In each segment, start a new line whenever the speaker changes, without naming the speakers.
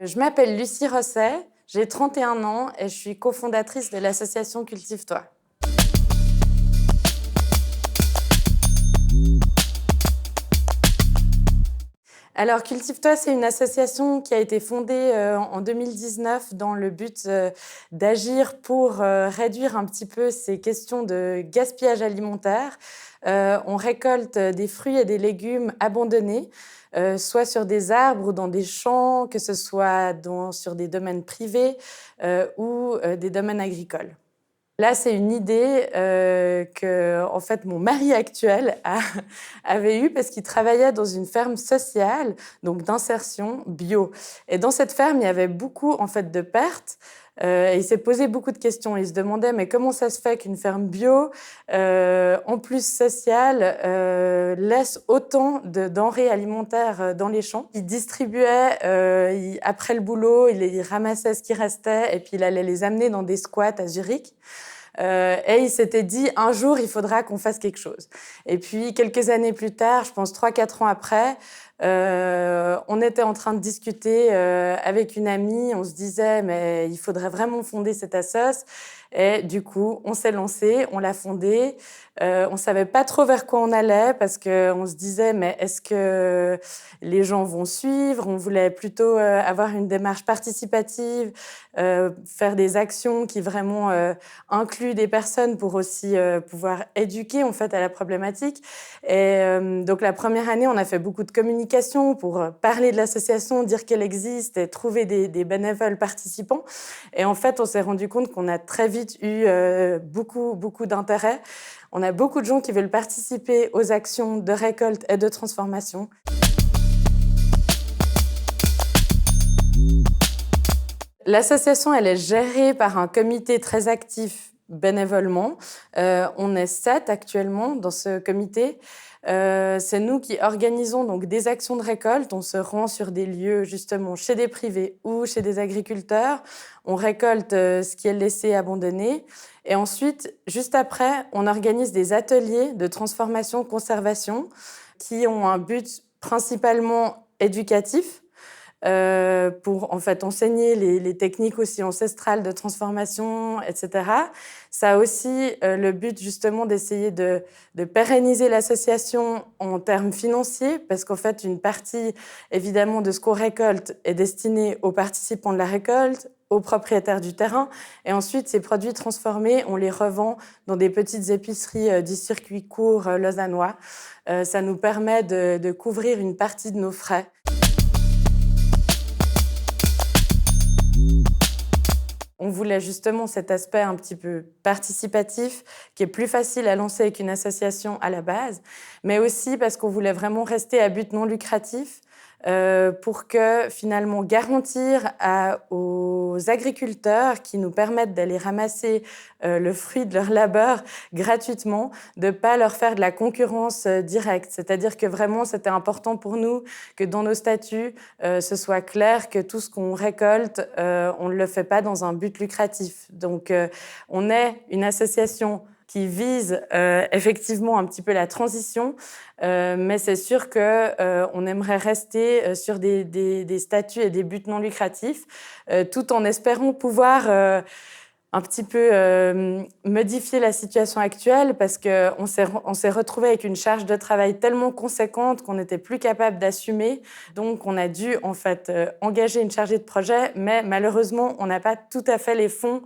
Je m'appelle Lucie Rosset, j'ai 31 ans et je suis cofondatrice de l'association Cultive-toi. Alors, Cultive-toi, c'est une association qui a été fondée en 2019 dans le but d'agir pour réduire un petit peu ces questions de gaspillage alimentaire. On récolte des fruits et des légumes abandonnés, soit sur des arbres ou dans des champs, que ce soit sur des domaines privés ou des domaines agricoles. Là, c'est une idée que, en fait, mon mari actuel avait eue parce qu'il travaillait dans une ferme sociale, donc d'insertion bio. Et dans cette ferme, il y avait beaucoup, en fait, de pertes. Et il s'est posé beaucoup de questions. Il se demandait, mais comment ça se fait qu'une ferme bio, en plus sociale, laisse autant de denrées alimentaires dans les champs? Il distribuait, après le boulot, il ramassait ce qui restait et puis il allait les amener dans des squats à Zurich. Et il s'était dit, un jour, il faudra qu'on fasse quelque chose. Et puis, quelques années plus tard, je pense 3-4 ans après, on était en train de discuter avec une amie. On se disait, mais il faudrait vraiment fonder cette assoce. Et du coup, on s'est lancé, on l'a fondée. On savait pas trop vers quoi on allait parce qu'on se disait, mais est-ce que les gens vont suivre? On voulait plutôt avoir une démarche participative, faire des actions qui vraiment incluent des personnes pour aussi pouvoir éduquer en fait à la problématique. Et donc la première année, on a fait beaucoup de communication pour parler de l'association, dire qu'elle existe et trouver des bénévoles participants. Et en fait, on s'est rendu compte qu'on a très vite eu beaucoup d'intérêt. On a beaucoup de gens qui veulent participer aux actions de récolte et de transformation. L'association, elle est gérée par un comité très actif bénévolement. On est 7 actuellement dans ce comité. C'est nous qui organisons donc des actions de récolte. On se rend sur des lieux justement chez des privés ou chez des agriculteurs. On récolte ce qui est laissé abandonné. Et ensuite, juste après, on organise des ateliers de transformation-conservation qui ont un but principalement éducatif, pour en fait enseigner les techniques aussi ancestrales de transformation, etc. Ça a aussi le but justement d'essayer de pérenniser l'association en termes financiers, parce qu'en fait une partie évidemment de ce qu'on récolte est destinée aux participants de la récolte, aux propriétaires du terrain, et ensuite ces produits transformés, on les revend dans des petites épiceries du circuit court lausannois. Ça nous permet de couvrir une partie de nos frais. On voulait justement cet aspect un petit peu participatif, qui est plus facile à lancer avec une association à la base, mais aussi parce qu'on voulait vraiment rester à but non lucratif, pour que finalement garantir aux agriculteurs qui nous permettent d'aller ramasser le fruit de leur labeur gratuitement, de ne pas leur faire de la concurrence directe. C'est-à-dire que vraiment, c'était important pour nous que dans nos statuts, ce soit clair que tout ce qu'on récolte, on ne le fait pas dans un but lucratif. Donc, on est une association qui vise effectivement un petit peu la transition, mais c'est sûr qu'on aimerait rester sur des statuts et des buts non lucratifs, tout en espérant pouvoir un petit peu modifier la situation actuelle, parce qu'on s'est retrouvé avec une charge de travail tellement conséquente qu'on n'était plus capable d'assumer. Donc, on a dû en fait engager une chargée de projet, mais malheureusement, on n'a pas tout à fait les fonds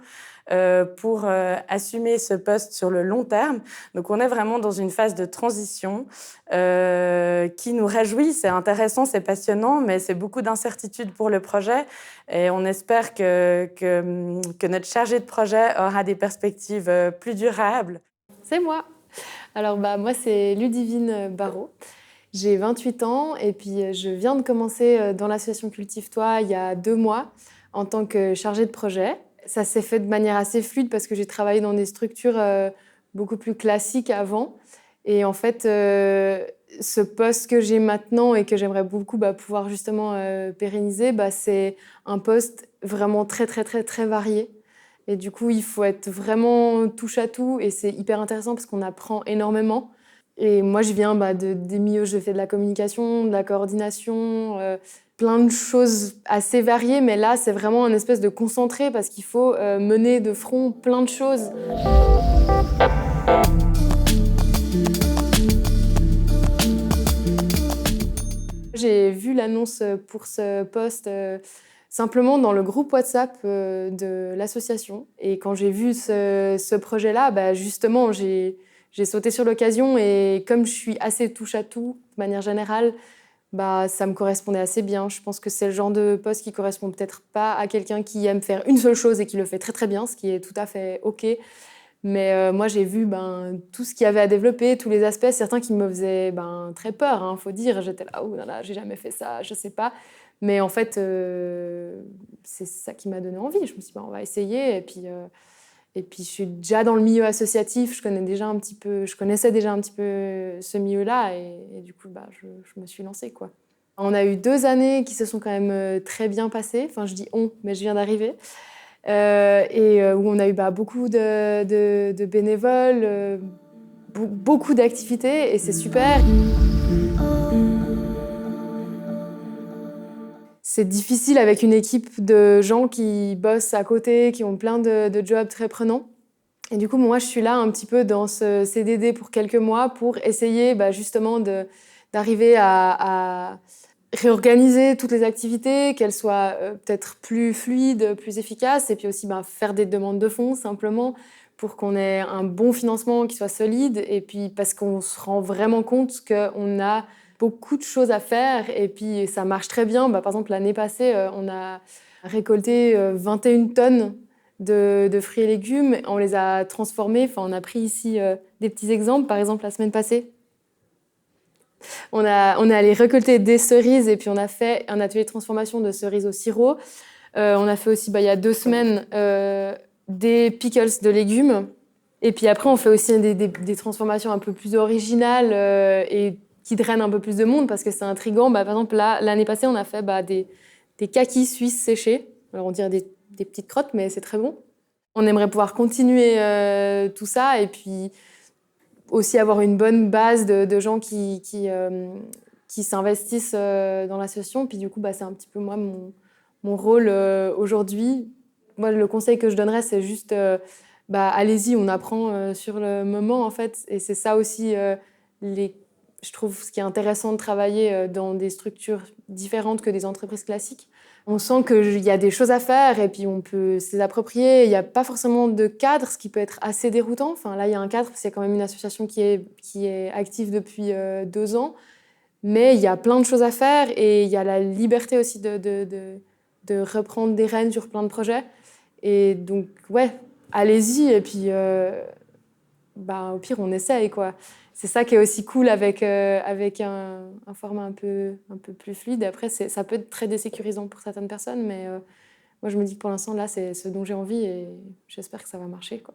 pour assumer ce poste sur le long terme. Donc, on est vraiment dans une phase de transition qui nous réjouit. C'est intéressant, c'est passionnant, mais c'est beaucoup d'incertitudes pour le projet. Et on espère que notre chargé de projet aura des perspectives plus durables.
C'est moi. Alors moi c'est Ludivine Barrault. J'ai 28 ans et puis je viens de commencer dans l'association Cultive-toi il y a 2 mois en tant que chargée de projet. Ça s'est fait de manière assez fluide parce que j'ai travaillé dans des structures beaucoup plus classiques avant. Et en fait, ce poste que j'ai maintenant et que j'aimerais beaucoup pouvoir justement pérenniser, c'est un poste vraiment très, très, très, très varié. Et du coup, il faut être vraiment touche à tout et c'est hyper intéressant parce qu'on apprend énormément. Et moi, je viens des milieux, je fais de la communication, de la coordination, plein de choses assez variées, mais là, c'est vraiment un espèce de concentré parce qu'il faut mener de front plein de choses. J'ai vu l'annonce pour ce poste simplement dans le groupe WhatsApp de l'association. Et quand j'ai vu ce projet-là, bah, justement, j'ai sauté sur l'occasion et comme je suis assez touche-à-tout de manière générale, bah, ça me correspondait assez bien. Je pense que c'est le genre de poste qui correspond peut-être pas à quelqu'un qui aime faire une seule chose et qui le fait très très bien, ce qui est tout à fait OK. Mais moi, j'ai vu tout ce qu'il y avait à développer, tous les aspects, certains qui me faisaient très peur, hein, faut dire. J'étais là, oh là là, j'ai jamais fait ça, je sais pas. Mais en fait, c'est ça qui m'a donné envie. Je me suis dit, on va essayer. Et puis, je suis déjà dans le milieu associatif, je connaissais déjà un petit peu ce milieu-là. Et du coup, je me suis lancée, quoi. On a eu 2 années qui se sont quand même très bien passées. Enfin, je dis on, mais je viens d'arriver. Où on a eu beaucoup de bénévoles, beaucoup d'activités, et c'est super. C'est difficile avec une équipe de gens qui bossent à côté, qui ont plein de jobs très prenants. Et du coup, moi, je suis là un petit peu dans ce CDD pour quelques mois pour essayer justement d'arriver à réorganiser toutes les activités, qu'elles soient peut-être plus fluides, plus efficaces, et puis aussi faire des demandes de fonds simplement pour qu'on ait un bon financement qui soit solide, et puis parce qu'on se rend vraiment compte qu'on a beaucoup de choses à faire, et puis ça marche très bien. Par exemple, l'année passée, on a récolté 21 tonnes de fruits et légumes, on les a transformés, on a pris ici des petits exemples. Par exemple, la semaine passée, on est allé récolter des cerises et puis on a fait un atelier de transformation de cerises au sirop. On a fait aussi, il y a 2 semaines, des pickles de légumes. Et puis après, on fait aussi des transformations un peu plus originales et qui drainent un peu plus de monde parce que c'est intriguant. Par exemple, là, l'année passée, on a fait des kakis suisses séchés. Alors, on dirait des petites crottes, mais c'est très bon. On aimerait pouvoir continuer tout ça et puis aussi avoir une bonne base de gens qui s'investissent dans l'association. Puis du coup, c'est un petit peu moi mon rôle aujourd'hui. Moi, le conseil que je donnerais, c'est juste allez-y, on apprend sur le moment en fait. Et c'est ça aussi, je trouve, ce qui est intéressant de travailler dans des structures différentes que des entreprises classiques. On sent qu'il y a des choses à faire et puis on peut se les approprier. Il n'y a pas forcément de cadre, ce qui peut être assez déroutant. Enfin, là, il y a un cadre, c'est quand même une association qui est active depuis 2 ans. Mais il y a plein de choses à faire et il y a la liberté aussi de reprendre des rênes sur plein de projets. Et donc, ouais, allez-y et puis au pire, on essaye, quoi. C'est ça qui est aussi cool avec un format un peu plus fluide. Après, ça peut être très désécurisant pour certaines personnes, mais moi, je me dis que pour l'instant, là, c'est ce dont j'ai envie et j'espère que ça va marcher, quoi.